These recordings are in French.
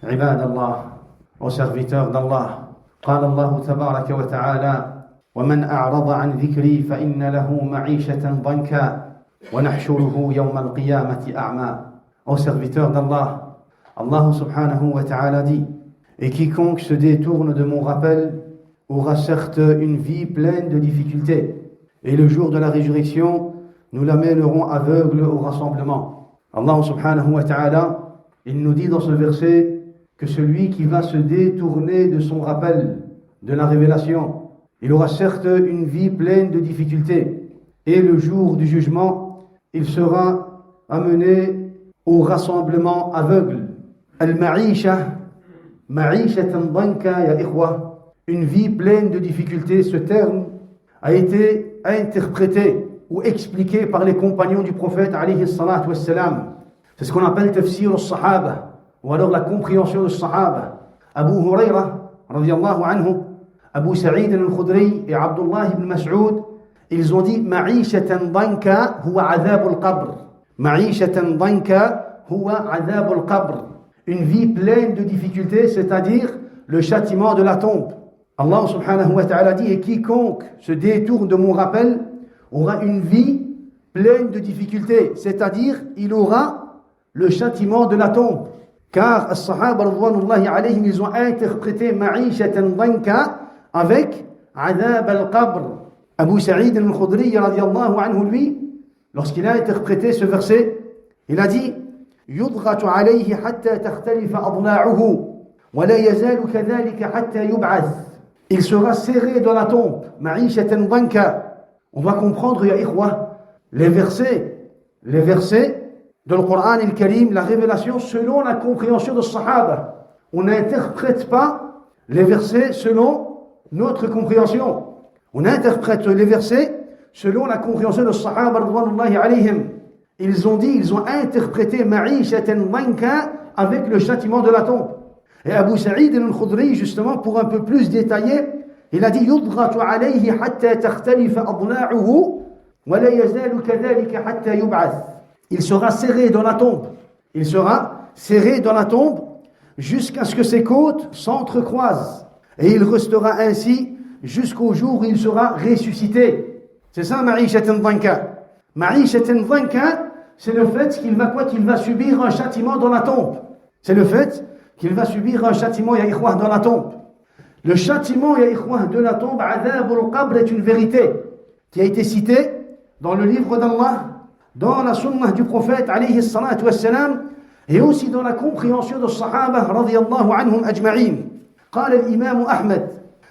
عباد الله aux serviteurs d'Allah قال الله تبارك وتعالى ومن أعرض عن ذكري فإن له معيشة ضنكا ونحشره يوم القيامة أعمى aux serviteurs d'Allah Allah subhanahu wa ta'ala dit et quiconque se détourne de mon rappel aura certes une vie pleine de difficultés et le jour de la résurrection nous l'amènerons aveugle au rassemblement. Allah subhanahu wa ta'ala il nous dit dans ce verset que celui qui va se détourner de son rappel, de la révélation, il aura certes une vie pleine de difficultés. Et le jour du jugement, il sera amené au rassemblement aveugle. Al-ma'isha, ma'ishatan danka ya ikhwa. Une vie pleine de difficultés, ce terme a été interprété ou expliqué par les compagnons du prophète alayhi salatu wassalam. C'est ce qu'on appelle tafsir al-sahaba. Ou alors la compréhension de Sahaba. Abu Huraira, radiyallahu anhu, Abu Sa'id al-Khudri et Abdullah ibn Mas'ud, ils ont dit Ma'ishatan danka huwa adhab al-qabr. Ma'ishatan danka huwa adhab al-qabr. Une vie pleine de difficultés, c'est-à-dire le châtiment de la tombe. Allah subhanahu wa ta'ala dit et quiconque se détourne de mon rappel aura une vie pleine de difficultés, c'est-à-dire il aura le châtiment de la tombe. Car les Sahaba radhwanullahi alayhim, ils ont interprété Ma'ishatan danka avec Adhab al-Qabr. Abu Sa'id al-Khudri radiyallahu anhu, lui, lorsqu'il a interprété ce verset, il a dit Yudghatu alayhi hatta takhtalifa adla'uhu wa la yazalu kadhalika hatta yub'ath. Il sera serré dans la tombe. Ma'ishatan danka. On va comprendre, ya ikhwa, les versets dans le Coran al-Karim, la révélation selon la compréhension de Sahaba. On n'interprète pas les versets selon notre compréhension. On interprète les versets selon la compréhension de Sahaba radhwanullahi alayhim. Ils ont interprété Ma'ishatan danka avec le châtiment de la tombe. Et Abu Sa'id al-Khudri, justement, pour un peu plus détailler, il a dit Yudghatu alayhi hatta takhtalifa adla'uhu wa la yazalu kadhalika hatta yub'ath. Il sera serré dans la tombe. Il sera serré dans la tombe jusqu'à ce que ses côtes s'entrecroisent. Et il restera ainsi jusqu'au jour où il sera ressuscité. C'est ça, Ma'ishatan danka. Ma'ishatan danka, c'est le fait qu'il va subir un châtiment dans la tombe. C'est le fait qu'il va subir un châtiment, ya ikhwah, dans la tombe. Le châtiment, ya ikhwah, de la tombe, Adhab al-Qabr, est une vérité qui a été citée dans le livre d'Allah, dans la sunnah du prophète alayhi salatu wassalam et aussi dans la compréhension de Sahaba radiyallahu anhum ajma'in. قال الإمام أحمد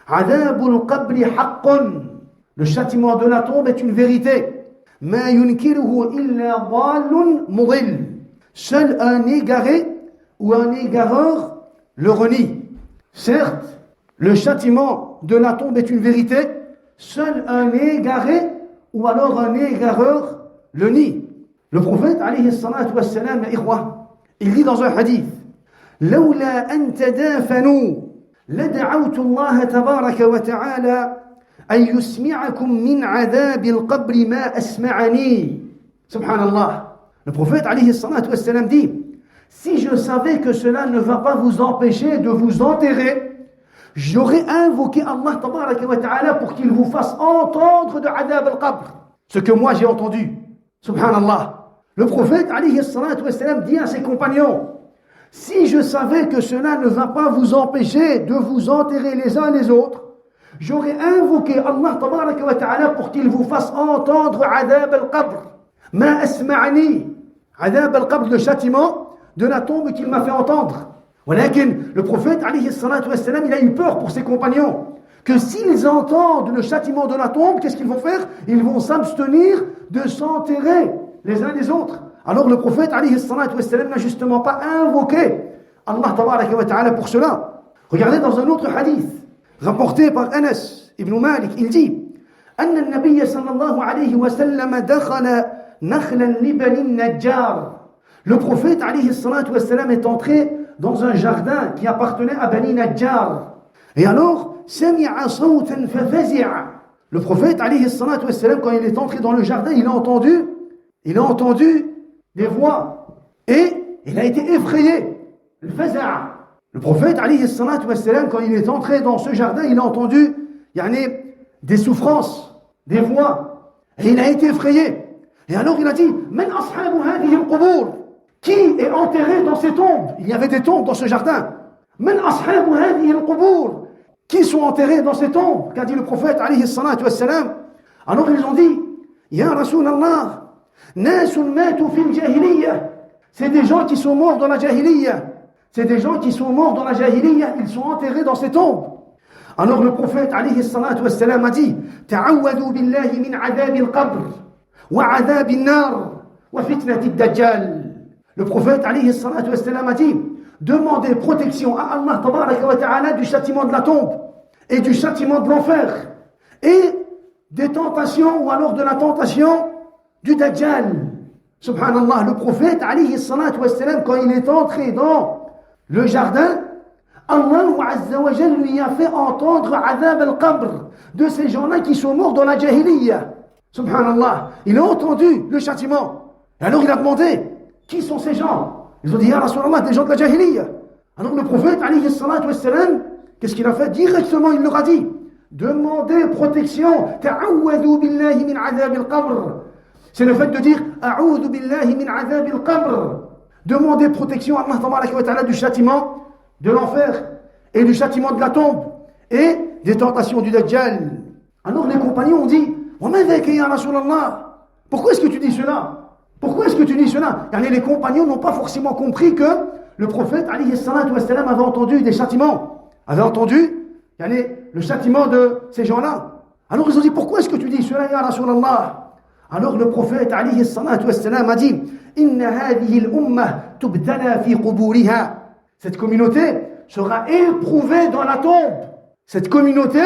عذاب القبر حق. Le châtiment de la tombe est une vérité. ما ينكره إلا ضال مضل. Seul un égaré ou un égareur le renie. Certes, le châtiment de la tombe est une vérité. Seul un égaré ou alors un égareur le nie. Le prophète alayhi salatu wassalam, ya ikhwa, il dit dans un hadith لولا أن تدافنوا لدعوت الله تبارك وتعالى أن يسمعكم من عذاب القبر ما أسمعني. Subhanallah. Le prophète alayhi salatu wassalam dit si je savais que cela ne va pas vous empêcher de vous enterrer, j'aurais invoqué Allah tabaraka wa ta'ala pour qu'il vous fasse entendre de adab al-qabr, ce que moi j'ai entendu. Subhanallah. Le prophète alayhi salatu wassalam dit à ses compagnons si je savais que cela ne va pas vous empêcher de vous enterrer les uns les autres, j'aurais invoqué Allah tabaraka wa ta'ala pour qu'il vous fasse entendre adab al-qabr. Ma asma'ani. Adab al-qabr, le châtiment de la tombe qu'il m'a fait entendre. Walakin, le prophète alayhi salatu wassalam, il a eu peur pour ses compagnons que s'ils entendent le châtiment de la tombe, qu'est-ce qu'ils vont faire? Ils vont s'abstenir de s'enterrer les uns les autres. Alors le prophète alayhi salatu wassalam n'a justement pas invoqué Allah tabaraka wa ta'ala pour cela. Regardez dans un autre hadith rapporté par Anas ibn Malik, il dit أن النبي صلى الله عليه وسلم دخل نخلا لبني النجار. Le prophète alayhi salatu wassalam est entré dans un jardin qui appartenait à Bani Najjar. Et alors, سمع صوتا ففزع. Le prophète alayhi salatu wassalam, quand il est entré dans le jardin, il a entendu des voix et il a été effrayé. Le faza'. Le prophète, alayhi salatu wassalam, quand il est entré dans ce jardin, il a entendu des souffrances, des voix, et il a été effrayé. Et alors il a dit, Man ashabu hadihi al-qubur? Qui est enterré dans ces tombes? Il y avait des tombes dans ce jardin. Man ashabu hadihi al-qubur? Qui sont enterrés dans ces tombes? Qu'a dit le prophète, alayhi salatu wassalam? Alors ils ont dit, Ya Rasulallah, nasun matu fil jahiliyyah. C'est des gens qui sont morts dans la jahiliyyah. C'est des gens qui sont morts dans la jahiliyyah. Ils sont enterrés dans ces tombes. Alors le prophète, alayhi salatu wassalam, a dit, Ta'awwadhu billahi min adhab al-qabr, wa adhab al-nar, wa fitnati ad-dajjal. Le prophète, alayhi salatu wassalam, a dit, demandez protection à Allah tabaraka wa ta'ala du châtiment de la tombe et du châtiment de l'enfer et des tentations ou alors de la tentation du Dajjal. Subhanallah, le prophète alayhi salatu wassalam, quand il est entré dans le jardin, Allah azza wa jalla lui a fait entendre adhab al-qabr, de ces gens-là qui sont morts dans la jahiliyyah. Subhanallah, il a entendu le châtiment. Et alors il a demandé, qui sont ces gens? Ils ont dit, Ya Rasulallah, des gens de la jahiliyyah. Alors le prophète, alayhi salatu wassalam, qu'est-ce qu'il a fait? Directement, il leur a dit, demandez protection. Ta'awwadhu billahi min adhab al-qabr. C'est le fait de dire, A'udhu billahi min adhab al-qabr. Demandez protection à Allah tabaraka wa ta'ala du châtiment de l'enfer et du châtiment de la tombe et des tentations du Dajjal. Alors les compagnons ont dit, Wa ma dhaka ya Rasulallah? Pourquoi est-ce que tu dis cela? Pourquoi est-ce que tu dis cela? Car les compagnons n'ont pas forcément compris que le prophète, alayhi salatu wassalam, avait entendu des châtiments, avait entendu le châtiment de ces gens-là. Alors ils ont dit, pourquoi est-ce que tu dis cela, ya Rasulallah? Alors le prophète, alayhi salatu wassalam, a dit, Inna hadihi al-ummah tubtala fi quburiha. Cette communauté sera éprouvée dans la tombe. Cette communauté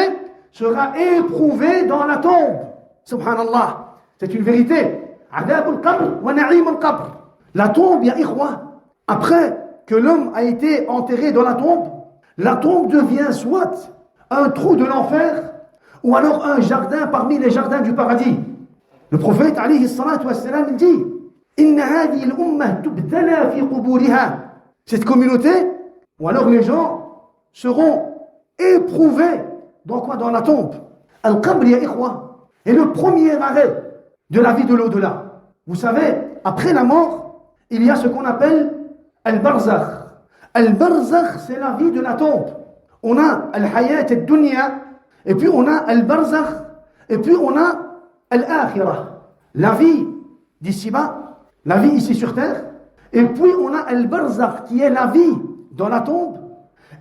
sera éprouvée dans la tombe. Subhanallah, c'est une vérité. Adab al-qabr wa na'im al-qabr. La tombe, ya ikhwa, après que l'homme a été enterré dans la tombe devient soit un trou de l'enfer ou alors un jardin parmi les jardins du paradis. Le prophète, alayhi salatu wassalam, il dit, Inna hadihi al-ummah tubtala fi quburiha. Cette communauté, ou alors les gens, seront éprouvés dans quoi? Dans la tombe. Al-qabr, ya ikhwa, est le premier arrêt de la vie de l'au-delà. Vous savez, après la mort, il y a ce qu'on appelle al-barzakh. Al-barzakh, c'est la vie de la tombe. On a al-hayat al-dunya, et puis on a al-barzakh, et puis on a al-akhirah. La vie d'ici-bas, la vie ici sur terre, et puis on a al-barzakh, qui est la vie dans la tombe,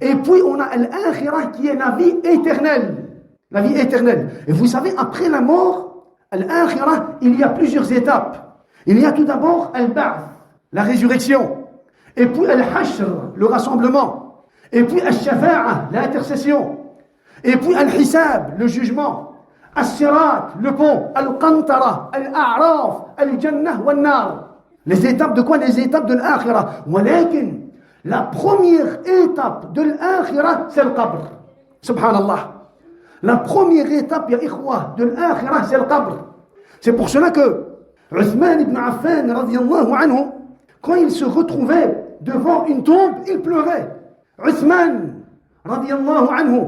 et puis on a al-akhirah, qui est la vie éternelle. La vie éternelle. Et vous savez, après la mort, al-akhirah, il y a plusieurs étapes. Il y a tout d'abord al-ba'th, la résurrection. Et puis al-hashr, le rassemblement. Et puis al-shafa'a, l'intercession. Et puis al-hisab, le jugement. Al-sirat, le pont. Al-qantara, al-a'raf, al-jannah wal-nar. Les étapes de quoi? Les étapes de l'akhirah. Walakin, la première étape de l'akhirah, c'est le qabr. Subhanallah. La première étape, ya ikhwa, de l'akhirah, c'est le qabr. C'est pour cela que Uthman ibn Affan, radiyallahu anhu, quand il se retrouvait devant une tombe, il pleurait. Uthman, radiyallahu anhu,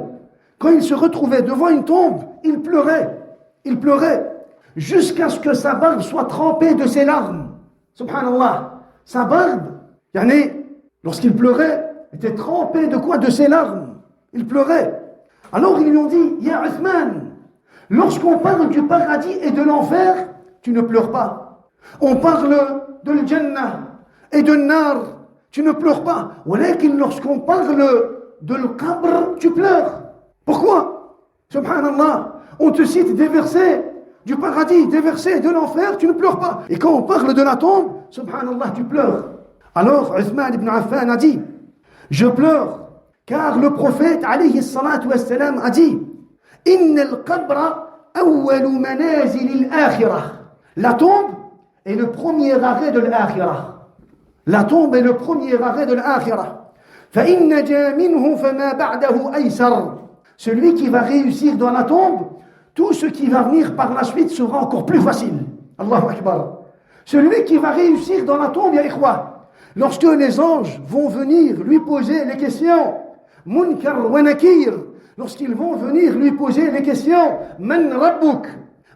quand il se retrouvait devant une tombe, il pleurait. Il pleurait jusqu'à ce que sa barbe soit trempée de ses larmes. Subhanallah. Sa barbe, lorsqu'il pleurait, était trempée de quoi? De ses larmes. Il pleurait. Alors ils lui ont dit, Ya Uthman, lorsqu'on parle du paradis et de l'enfer, tu ne pleures pas. On parle de l'Jannah et de Nar, tu ne pleures pas. Walakin lorsqu'on parle de l'Qabr, tu pleures. Pourquoi? Subhanallah, on te cite des versets du paradis, des versets de l'enfer, tu ne pleures pas. Et quand on parle de la tombe, subhanallah, tu pleures. Alors Uthman ibn Affan a dit, je pleure, car le prophète, alayhi salatu wassalam, a dit, Inna al-qabra awwalu manazil al-akhirah. La tombe est le premier arrêt de l'akhirah. La tombe est le premier arrêt de l'akhirah. فَإِنَّ نَجَا مِنْهُ فَمَا بَعْدَهُ أَيْسَرُ. Celui qui va réussir dans la tombe, tout ce qui va venir par la suite sera encore plus facile. Allahu Akbar. Celui qui va réussir dans la tombe, ya ikhwa, lorsque les anges vont venir lui poser les questions, Munkar wa Nakir, lorsqu'ils vont venir lui poser les questions, Man Rabbuk,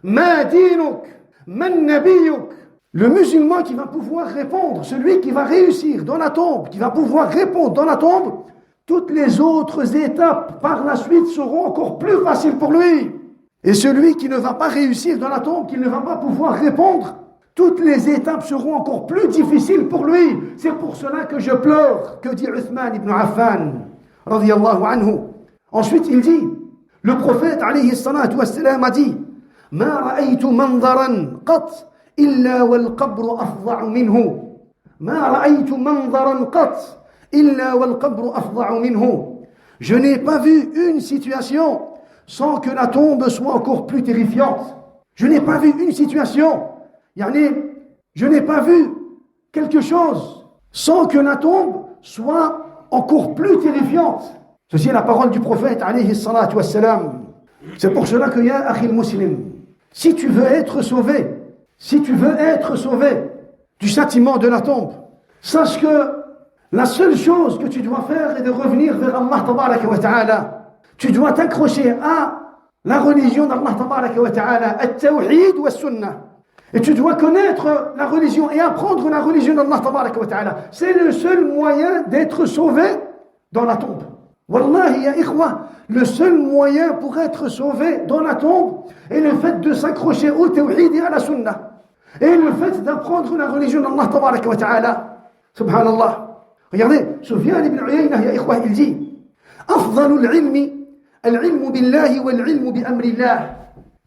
Ma Dinuk, Man Nabiyuk, le musulman qui va pouvoir répondre, celui qui va réussir dans la tombe, qui va pouvoir répondre dans la tombe, toutes les autres étapes par la suite seront encore plus faciles pour lui. Et celui qui ne va pas réussir dans la tombe, qui ne va pas pouvoir répondre, toutes les étapes seront encore plus difficiles pour lui. C'est pour cela que je pleure, que dit Uthman ibn Affan, radiyallahu anhu. Ensuite, il dit, le prophète, alayhi salatu wassalam, a dit, Ma ra'aytu manzaran qat, illa wal qabru afda'u minhu. Ma ra'aytu manzaran qat, illa wal qabru afda'u minhu. Je n'ai pas vu une situation sans que la tombe soit encore plus terrifiante. Je n'ai pas vu une situation, je n'ai pas vu quelque chose sans que la tombe soit encore plus terrifiante. Ceci est la parole du prophète, alayhi salatu wassalam. C'est pour cela que, ya akhil muslim, si tu veux être sauvé du châtiment de la tombe, sache que la seule chose que tu dois faire est de revenir vers Allah tabaraka wa ta'ala. Tu dois t'accrocher à la religion d'Allah tabaraka wa ta'ala, at-tawhid wa sunnah. Et tu dois connaître la religion et apprendre la religion d'Allah tabaraka wa ta'ala. C'est le seul moyen d'être sauvé dans la tombe. Wallahi ya ikhwa, le seul moyen pour être sauvé dans la tombe est le fait de s'accrocher au tawhid et à la sunnah. Et le fait d'apprendre la religion d'Allah tabaraka wa ta'ala. Subhanallah. Regardez, Sufyan ibn Uyayna, ya ikhwa, il dit Afdalul ilmi al-ilmu billahi wal-ilmu bi amrillah.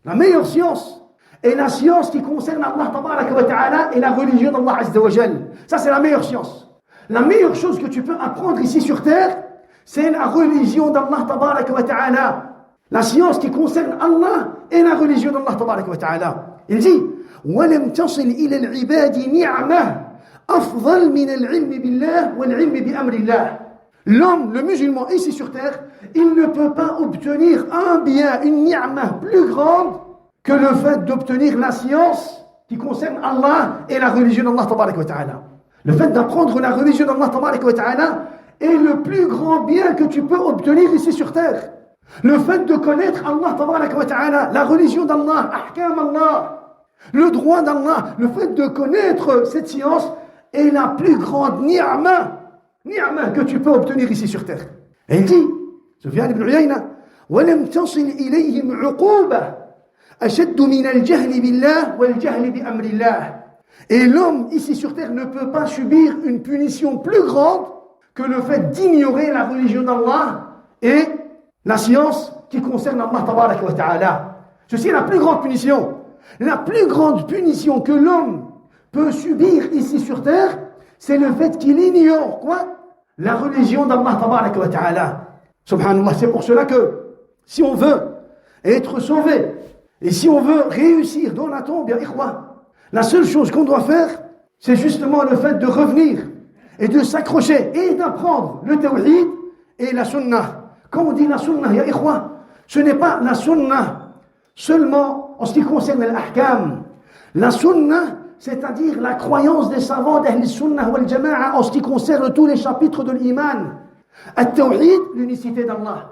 La meilleure science est la science qui concerne Allah tabaraka wa ta'ala et la religion d'Allah azza wa jal. Ça, c'est la meilleure science. La meilleure chose que tu peux apprendre ici sur terre, c'est la religion d'Allah tabaraka wa ta'ala. La science qui concerne Allah et la religion d'Allah tabaraka wa ta'ala. Il dit وَلَمْ تَصِلْ إِلَى الْعِبَادِ نِعْمَةً أَفْضَلْ مِنَ الْعِلْمِ بِاللَّهِ وَالْعِلْمِ بِأَمْرِ اللَّهِ. L'homme, le musulman ici sur terre, il ne peut pas obtenir un bien, une ni'mah plus grande que le fait d'obtenir la science qui concerne Allah et la religion d'Allah tabaraka wa ta'ala. Le fait d'apprendre la religion d'Allah tabaraka wa ta'ala est le plus grand bien que tu peux obtenir ici sur terre. Le fait de connaître Allah tabaraka wa ta'ala, la religion d'Allah, ahkam Allah, le droit d'Allah, le fait de connaître cette science est la plus grande ni'mah que tu peux obtenir ici sur terre. Et il dit, Sufyan ibn Uyayna, وَلَمْ تَصِلْ إِلَيْهِمْ عُقُوبَةً أَشَدُّ مِنَ الْجَهْلِ بِاللَّهِ وَالْجَهْلِ بِأَمْرِ اللَّهِ. Et l'homme ici sur terre ne peut pas subir une punition plus grande que le fait d'ignorer la religion d'Allah et la science qui concerne Allah tabaraka wa ta'ala. Ceci est la plus grande punition. La plus grande punition que l'homme peut subir ici sur terre, c'est le fait qu'il ignore quoi? La religion d'Allah tabaraka wa ta'ala. Subhanallah, c'est pour cela que si on veut être sauvé et si on veut réussir dans la tombe, ya ikhwa, la seule chose qu'on doit faire, c'est justement le fait de revenir et de s'accrocher et d'apprendre le tawhid et la sunnah. Quand on dit la sunnah, ya ikhwa, ce n'est pas la sunnah seulement en ce qui concerne l'ahkam. La sunnah, c'est-à-dire la croyance des savants d'Ahl Sunnah wal Jama'a en ce qui concerne tous les chapitres de l'iman. At-Tawhid, l'unicité d'Allah.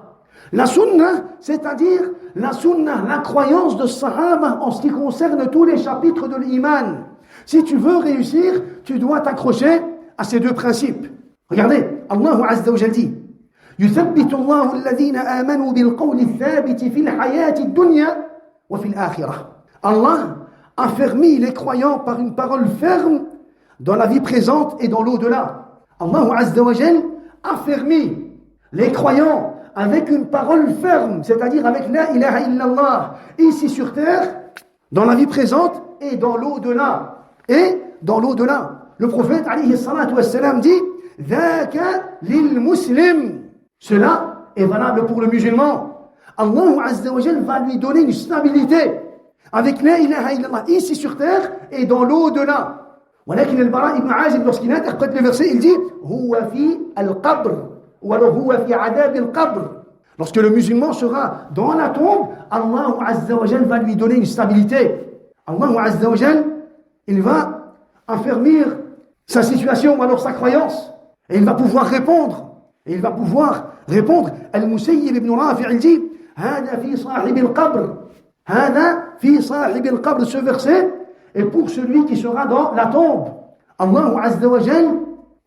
La Sunnah, c'est-à-dire la Sunnah, la croyance de Sahaba en ce qui concerne tous les chapitres de l'iman. Si tu veux réussir, tu dois t'accrocher à ces deux principes. Regardez, Allah Azza wa Jalla dit يثبت الله الذين آمنوا بالقول الثابت في الحياة الدنيا وفي الآخرة. Allah a fermé les croyants par une parole ferme dans la vie présente et dans l'au-delà. Allah Azza wa Jal a fermé les croyants avec une parole ferme, c'est-à-dire avec la ilaha illallah, ici sur terre, dans la vie présente et dans l'au-delà. Et dans l'au-delà, le prophète alayhi salatu wassalam dit Dhaka lil muslim. Cela est valable pour le musulman. Allah Azza wa Jal va lui donner une stabilité avec la ilaha illallah ici sur terre et dans l'au-delà. ولكن البراء ibn Azib, lorsqu'il interprète le verset, il dit هو في القبر ولو هو في عذاب القبر. Lorsque le musulman sera dans la tombe, Allah Azza wa Jal va lui donner une stabilité. Allah Azza wa Jal, il va affermir sa situation ou alors sa croyance. Et il va pouvoir répondre. Et il va pouvoir répondre. Al-Musayyib ibn Rafi' il dit Hada fi sahib al-qabr. Hada fi sahib al-qabr. Ce verset est pour celui qui sera dans la tombe. Allah Azza wa Jal,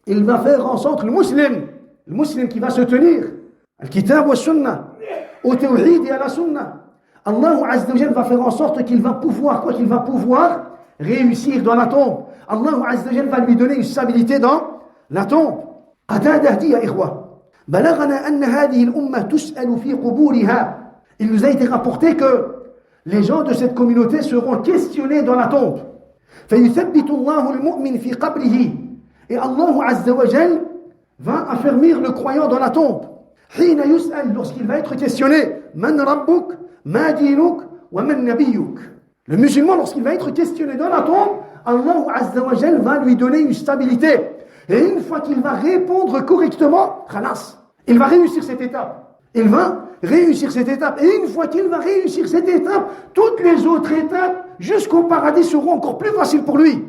il va faire en sorte le musulman qui va se tenir al-kitab wa sunnah, au tawhid et à la sunnah. Allah Azza wa Jal va faire en sorte qu'il va pouvoir réussir dans la tombe. Allah Azza wa Jal va lui donner une stabilité dans la tombe. Qatada dit ya ikhwa بلغنا أن هذه الأمة تسأل في قبورها. Il nous a été rapporté que les gens de cette communauté seront questionnés dans la tombe. فيثبت الله المؤمن في قبره. Et Allah Azza wa Jal va affermir le croyant dans la tombe. حين يسأل, lorsqu'il va être questionné, من ربك ما دينك ومن نبيك. Le musulman, lorsqu'il va être questionné dans la tombe, Allah Azza wa Jal va lui donner une stabilité. Et une fois qu'il va répondre correctement, khalas, il va réussir cette étape. Et une fois qu'il va réussir cette étape, toutes les autres étapes jusqu'au paradis seront encore plus faciles pour lui.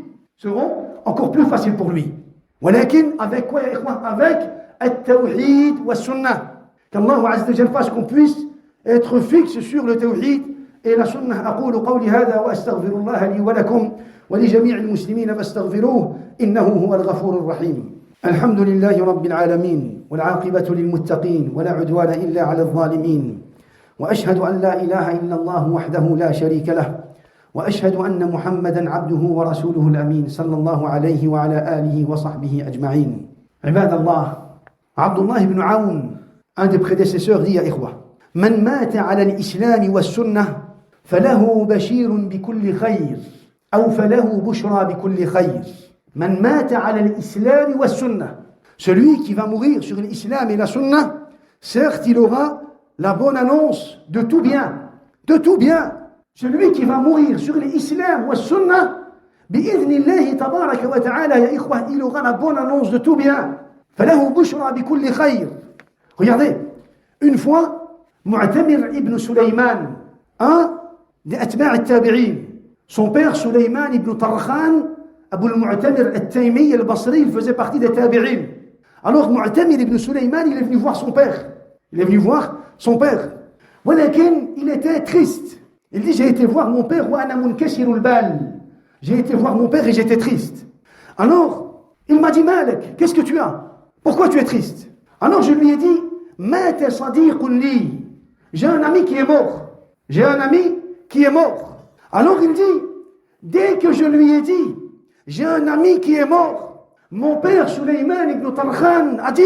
ولكن avec quoi, avec التوحيد والسنة. qu'Allah Azza wa Jal fasse qu'on puisse être fixe sur le tawhid et la sunnah. أقول قولي هذا وأستغفر الله لي ولكم ولجميع المسلمين فاستغفروه إنه هو الغفور الرحيم. الحمد لله رب العالمين والعاقبة للمتقين ولا عدوان إلا على الظالمين وأشهد أن لا إله إلا الله وحده لا شريك له وأشهد أن محمدا عبده ورسوله الأمين صلى الله عليه وعلى آله وصحبه أجمعين. عباد الله, عبد الله بن عون, un des prédécesseurs, dit يا إخوة من مات على الإسلام والسنة فله بشير بكل خير أو فله بشرى بكل خير. من مات على الإسلام والسنة. Celui qui va mourir sur l'islam et la sunna, certes il aura la bonne annonce de tout bien. Celui qui va mourir sur l'islam ou la sunna, بإذن الله تبارك وتعالى يا إخوة, il aura la bonne annonce de tout bien. فله بشرى بكل خير. Regardez, une fois, Mu'tamir ibn Sulayman, un des atba' al-tabi'in, son père Sulayman ibn Tarkhan, Abu al-Mu'tamir al-Taymi al-Basri, il faisait partie des tabi'in. Alors Mu'tamir ibn Sulayman, il est venu voir son père. ولكن il était triste. Il dit, j'ai été voir mon père, wa ana munkashir al-bal. J'ai été voir mon père et j'étais triste. Alors, il m'a dit, Malek, qu'est-ce que tu as? Pourquoi tu es triste? Alors je lui ai dit, mata sadiqun li. J'ai un ami qui est mort. Alors il dit, dès que je lui ai dit, j'ai un ami qui est mort, mon père Sulayman ibn Tarkhan a dit,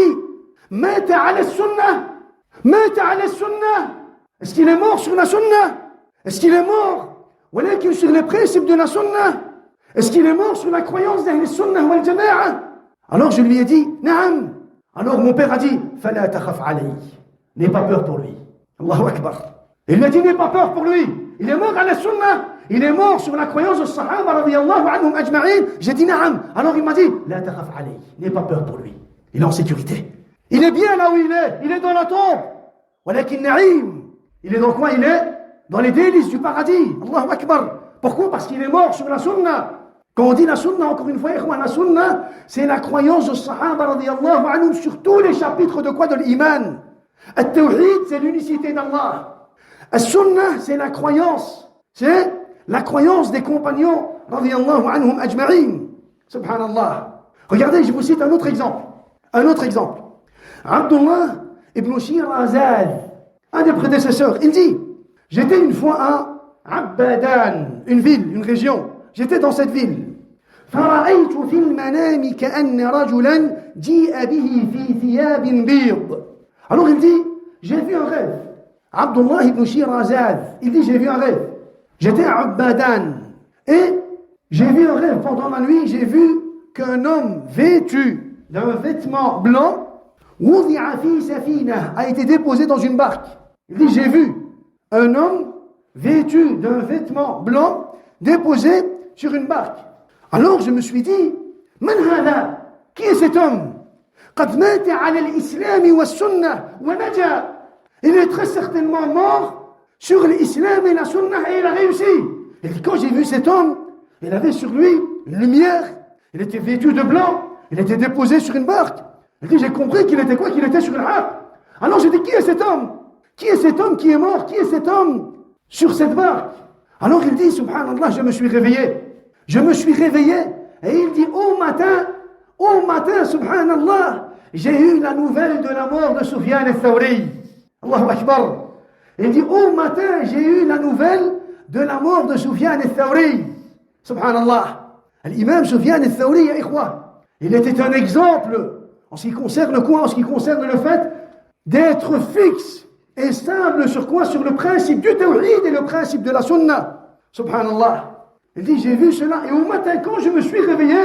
mata ala sunnah. Est-ce qu'il est mort sur la sunnah? Est-ce qu'il est mort sur les principes de la sunnah? Est-ce qu'il est mort sur la croyance d'Ahl sunnah wal jama'a? Alors je lui ai dit, na'am. Alors mon père a dit, fala takhaf alayhi. N'aie pas peur pour lui. Allahu Akbar. Il lui a dit, n'aie pas peur pour lui. Il est mort à la sunnah. Il est mort sur la croyance de Sahaba radiyallahu anhum ajma'in. J'ai dit, na'am. Alors il m'a dit, la takhaf alayhi. N'aie pas peur pour lui. Il est en sécurité. Il est bien là où il est. Il est dans la tombe. Walakin na'im. Il est dans quoi? Il est dans les délices du paradis. Allahu Akbar. Pourquoi? Parce qu'il est mort sur la sunna. Quand on dit la sunna, encore une fois, la sunna, c'est la croyance de Sahaba radiyallahu anhum sur tous les chapitres de quoi? De l'iman. Al-Tawhid, c'est l'unicité d'Allah. Al-Sunnah, c'est la croyance. C'est la croyance des compagnons radiyallahu anhum ajma'in. Subhanallah. Regardez, je vous cite un autre exemple. Abdullah ibn Shirazad, un des prédécesseurs, il dit, j'étais une fois à Abbadan, une ville, une région. J'étais dans cette ville. فرأيت في المنام كأن رجلا جيء به في ثياب بيض. Alors il dit, j'ai vu un rêve. Abdullah ibn Shirazad, il dit, j'ai vu un rêve. J'étais à Abbadan et j'ai vu un rêve. Pendant la nuit, j'ai vu qu'un homme vêtu d'un vêtement blanc وضع في سفينة, a été déposé dans une barque. Il dit, j'ai vu un homme vêtu d'un vêtement blanc déposé sur une barque. Alors je me suis dit, Man hada? Qui est cet homme? قد مات على الإسلام والسنة ونجا. Il est très certainement mort sur l'islam et la sunna et il a réussi. Et quand j'ai vu cet homme, il avait sur lui une lumière, Il était vêtu de blanc. Il était déposé sur une barque. Il dit, j'ai compris qu'il était quoi? Qu'il était sur une haq. Alors j'ai dit, qui est cet homme? Qui est cet homme qui est mort? Qui est cet homme sur cette barque? Alors il dit, subhanallah, je me suis réveillé. Je me suis réveillé. Et il dit, au matin, subhanallah, j'ai eu la nouvelle de la mort de Sufyan al-Thawri. Allahu Akbar. Il dit, au matin, j'ai eu la nouvelle de la mort de Sufyan al-Thawri. Subhanallah. L'imam Sufyan al-Thawri, ya ikhwa, il était un exemple en ce qui concerne quoi? En ce qui concerne le fait d'être fixe et stable sur quoi? Sur le principe du tawhid et le principe de la sunnah. Subhanallah. Il dit, j'ai vu cela et au matin, quand je me suis réveillé,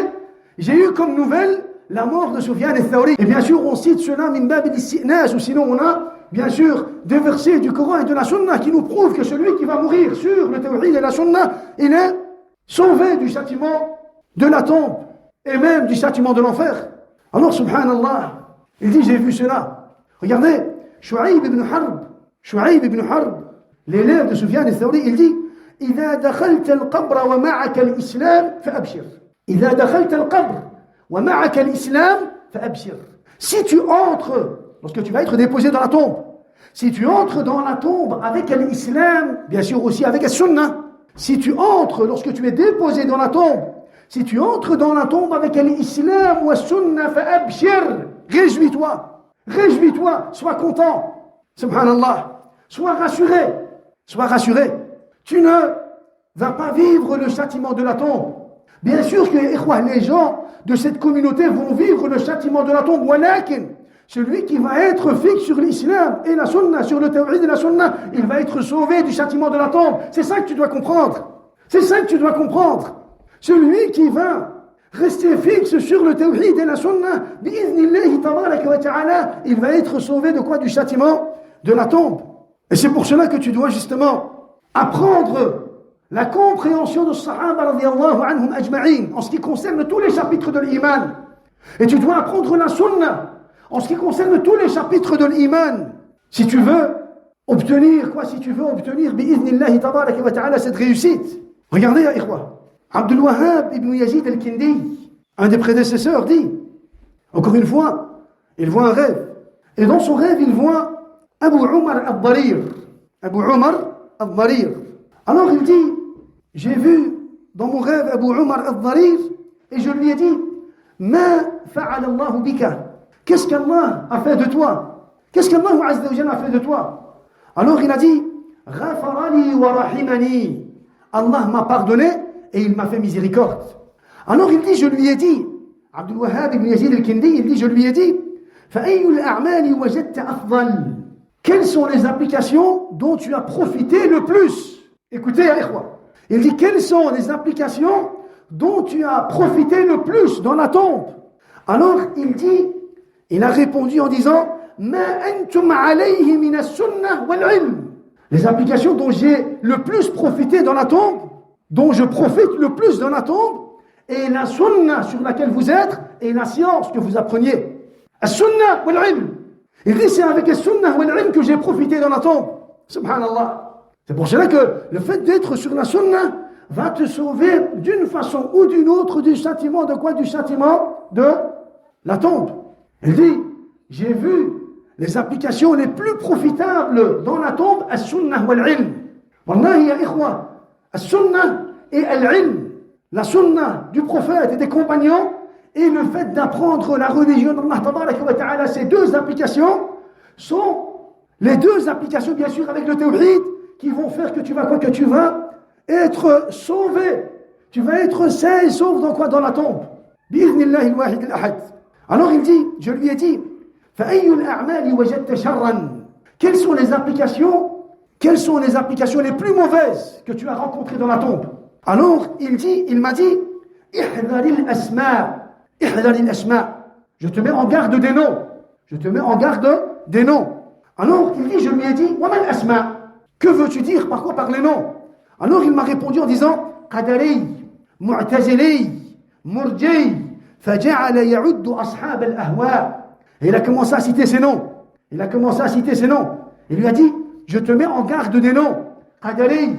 j'ai eu comme nouvelle la mort de Sufyan al-Thawri. Et bien sûr, on cite cela min bab al-isti'nas, ou sinon on a bien sûr des versets du Coran et de la Sunna qui nous prouvent que celui qui va mourir sur le tawhid et la Sunna, il est sauvé du châtiment de la tombe et même du châtiment de l'enfer. Alors, subhanallah, il dit, j'ai vu cela. Regardez, Shu'aib ibn Harb, l'élève de Sufyan al-Thawri, il dit, إذا دخلت القبر ومعك الإسلام فأبشر. إذا دخلت القبر ومعك الإسلام فأبشر. Si tu entres, lorsque tu vas être déposé dans la tombe, si tu entres dans la tombe avec l'islam, bien sûr aussi avec la sunna, si tu entres lorsque tu es déposé dans la tombe, si tu entres dans la tombe avec l'islam ou la sunna, fa'abshir, réjouis-toi, sois content, subhanallah, sois rassuré. Tu ne vas pas vivre le châtiment de la tombe. Bien sûr que les gens de cette communauté vont vivre le châtiment de la tombe. Walakin, celui qui va être fixe sur l'islam et la sunna, sur le tawhid et la sunna, il va être sauvé du châtiment de la tombe. C'est ça que tu dois comprendre. Celui qui va rester fixe sur le tawhid et la sunna, bi'iznillahi tabaraka wa ta'ala, il va être sauvé de quoi? Du châtiment de la tombe. Et c'est pour cela que tu dois justement apprendre la compréhension de Sahaba radiyallahu anhum ajma'in en ce qui concerne tous les chapitres de l'iman. Et tu dois apprendre la sunna en ce qui concerne tous les chapitres de l'iman. Si tu veux obtenir bi'iznillahi tabaraka wa ta'ala cette réussite. Regardez, ya ikhwa, Abdul Wahhab ibn Yazid al-Kindi, un des prédécesseurs, dit, encore une fois, il voit un rêve. Et dans son rêve, il voit Abu Umar al-Dharir. Alors il dit, j'ai vu dans mon rêve Abu Umar al-Dharir et je lui ai dit, Ma fa'ala Allahu bika? Qu'est-ce qu'Allah a fait de toi? Qu'est-ce qu'Allah Azza wa Jalla a fait de toi? Alors il a dit, Ghafarali wa rahimani. Allah m'a pardonné et il m'a fait miséricorde. Alors il dit, je lui ai dit, Abdul Wahhab ibn Yazid al-Kindi, il dit, je lui ai dit, Fa'ayyul a'mali wajadta afdal? Quelles sont les applications dont tu as profité le plus? Écoutez, ya ikhwa. Il dit, quelles sont les applications dont tu as profité le plus dans la tombe? Alors, il a répondu en disant, Ma antum alayhi min as-sunnah wal-ilm. Les applications dont j'ai le plus profité dans la tombe, dont je profite le plus dans la tombe, et la sunnah sur laquelle vous êtes, et la science que vous appreniez. As-sunnah wal-ilm. Il dit, c'est avec as-sunnah wal-ilm que j'ai profité dans la tombe. Subhanallah. C'est pour cela que le fait d'être sur la sunnah va te sauver d'une façon ou d'une autre du châtiment de quoi? Du châtiment de la tombe. Il dit, j'ai vu les applications les plus profitables dans la tombe, as-sunnah wal-ilm. Wallahi ya ikhwa, as-sunnah et al-ilm, la sunnah du prophète et des compagnons, et le fait d'apprendre la religion d'Allah tabaraka wa ta'ala, ces deux applications sont les deux applications, bien sûr, avec le tawhid, qui vont faire que tu vas être sauvé. Tu vas être sain et sauf dans quoi? Dans la tombe. Bi'iznillahi al-wahid al-ahad. Alors il dit, je lui ai dit, Fa'ayyul a'mali wajadta sharran? Quelles sont les applications les plus mauvaises que tu as rencontrées dans la tombe? Alors il m'a dit, Ihdharil asma'. Je te mets en garde des noms. Alors il dit, je lui ai dit, Wa mal asma'? Que veux-tu dire par quoi? Par les noms. Alors il m'a répondu en disant, Qadari, Mu'tazili, Murji, Faja'ala ya'uddu ashab al-ahwa. Et il a commencé à citer ses noms. Il lui a dit, je te mets en garde des noms. Qadari,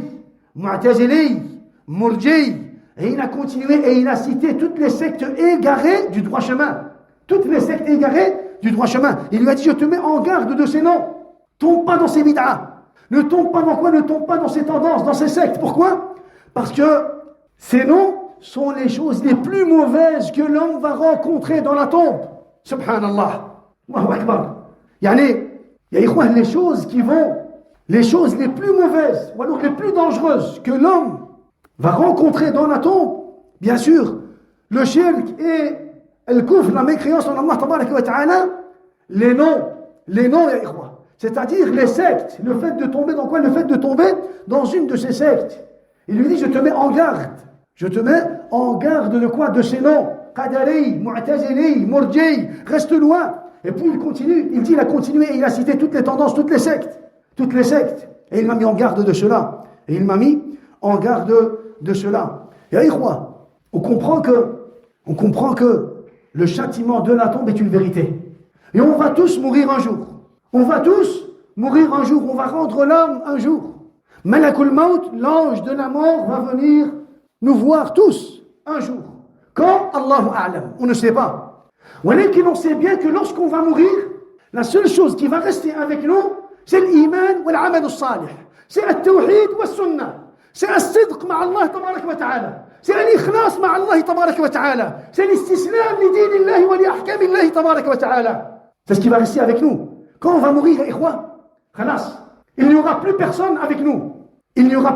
Mu'tazili, Murji, Et il a continué et il a cité toutes les sectes égarées du droit chemin. Toutes les sectes égarées du droit chemin. Il lui a dit, je te mets en garde de ces noms. Tombe pas dans ces bid'as. Ne tombe pas dans quoi? Ne tombe pas dans ces tendances, dans ces sectes. Pourquoi? Parce que ces noms sont les choses les plus mauvaises que l'homme va rencontrer dans la tombe. Subhanallah. Allahu Akbar. Yani, les choses qui vont, les choses les plus mauvaises, ou alors les plus dangereuses que l'homme va rencontrer dans la tombe, bien sûr, le shirk et le kufr, la mécréance en Allah tabaraka wa ta'ala, les noms, c'est-à-dire les sectes, le fait de tomber dans quoi? Le fait de tomber dans une de ces sectes. Il lui dit, je te mets en garde. Je te mets en garde de quoi? De ces noms. Qadari, Mu'tazili, Murji, reste loin. Et puis il continue, il a continué et il a cité toutes les tendances, toutes les sectes. Et il m'a mis en garde de cela. Et aïkhwa, on comprend que le châtiment de la tombe est une vérité. Et on va tous mourir un jour. On va rendre l'âme un jour. Malakul Maut, l'ange de la mort, va venir nous voir tous un jour. Quand? Allahu A'lam. On ne sait pas. On sait bien que lorsqu'on va mourir, la seule chose qui va rester avec nous, c'est l'iman ou l'amal al-salih. C'est al-tawhid ou al-sunnah. C'est al-sidq ma Allah tabarak wa ta'ala. C'est l'ikhlas ma Allah tabarak wa ta'ala. C'est l'istislam li dinillahi wa li ahkamillahi tabarak wa ta'ala. C'est ce qui va rester avec nous. Quand on va mourir, ikhwa, khalas, il n'y aura plus personne avec nous. Et on n'aura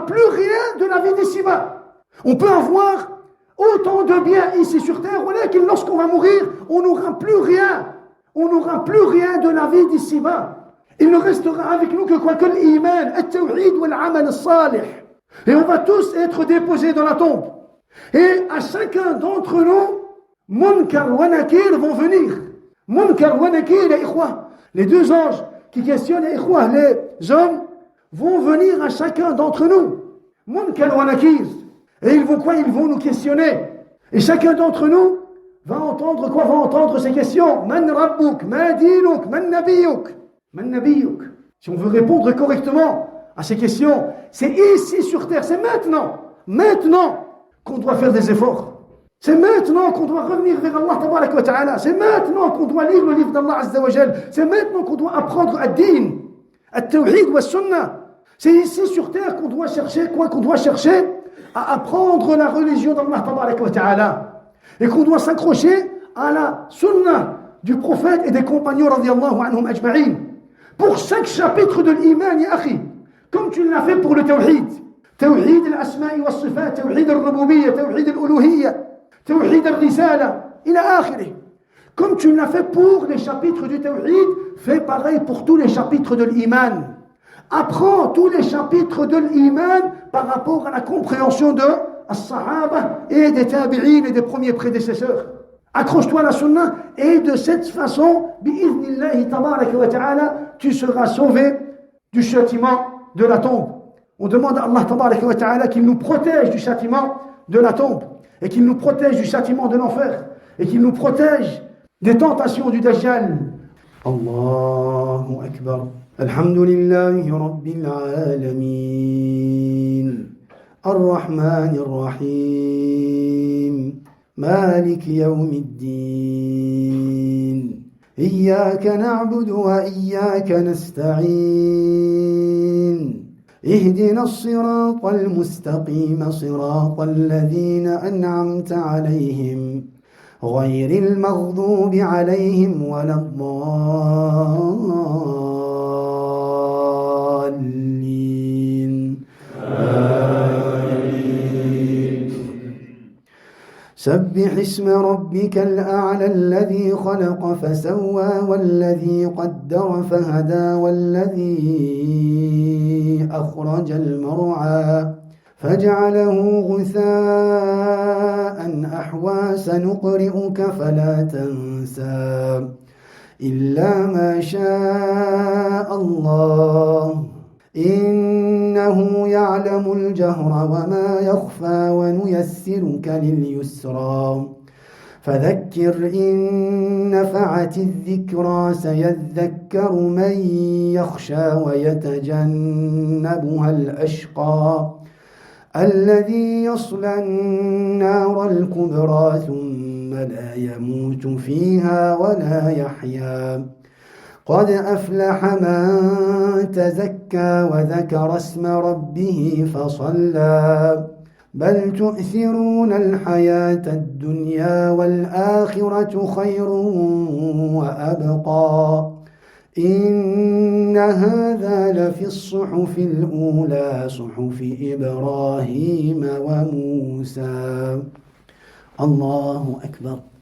plus rien de la vie d'ici-bas. On peut avoir autant de biens ici sur terre, mais lorsqu'on va mourir, on n'aura plus rien. On n'aura plus rien de la vie d'ici-bas. Il ne restera avec nous que quoi? Que l'iman, al-tawhid ou l'amal al-salih. Et on va tous être déposés dans la tombe. Et à chacun d'entre nous, Munkar wa Nakir vont venir. Munkar wa Nakir, ya ikhwa. Les deux anges qui questionnent, ya ikhwa, les hommes, vont venir à chacun d'entre nous. Munkar wa Nakir. Et ils vont quoi? Ils vont nous questionner. Et chacun d'entre nous va entendre quoi? Va entendre ces questions. Man rabbuk, ma dinuk, man nabiyuk. Man nabiyuk. Si on veut répondre correctement à ces questions, c'est ici sur terre, c'est maintenant qu'on doit faire des efforts. C'est maintenant qu'on doit revenir vers Allah tabarak wa ta'ala. C'est maintenant qu'on doit lire le livre d'Allah azza wa jal. C'est maintenant qu'on doit apprendre ad-din, at-tawhid wa sunnah. C'est ici sur terre qu'on doit chercher quoi? Qu'on doit chercher à apprendre la religion d'Allah tabarak wa ta'ala. Et qu'on doit s'accrocher à la sunnah du prophète et des compagnons radiyallahu anhum ajma'in. Pour chaque chapitre de l'iman, ya akhi, comme tu l'as fait pour le tawhid. Tawhid al-asma'i wa sifat, tawhid al-rububiyyah, tawhid al-uluhiyyah, tawhid al-risala, ila akhirih. Comme tu l'as fait pour les chapitres du tawhid, fais pareil pour tous les chapitres de l'iman. Apprends tous les chapitres de l'iman par rapport à la compréhension de as-sahaba et des tabi'in et des premiers prédécesseurs. Accroche-toi à la sunna et de cette façon, bi'idhnillahi tabaraka wa ta'ala, tu seras sauvé du châtiment de la tombe. On demande à Allah tabaraka wa ta'ala qu'il nous protège du châtiment de la tombe et qu'il nous protège du châtiment de l'enfer et qu'il nous protège des tentations du Dajjal. Allahu Akbar. Alhamdulillahi Rabbil Alamin. Ar-Rahman Ar-Rahim. مالك يوم الدين إياك نعبد وإياك نستعين اهدنا الصراط المستقيم صراط الذين أنعمت عليهم غير المغضوب عليهم ولا الضالين سبح اسم ربك الأعلى الذي خلق فسوى والذي قدر فهدى والذي أخرج المرعى فجعله غثاء أحوى سنقرئك فلا تنسى إلا ما شاء الله إنه يعلم الجهر وما يخفى ونيسرك لليسرى فذكر إن نفعت الذكرى سيذكر من يخشى ويتجنبها الأشقى الذي يصلى النار الكبرى ثم لا يموت فيها ولا يحيا قد أفلح من تزكى وذكر اسم ربه فصلى بل تؤثرون الحياة الدنيا والآخرة خير وأبقى إن هذا لفي الصحف الأولى صحف إبراهيم وموسى. الله أكبر.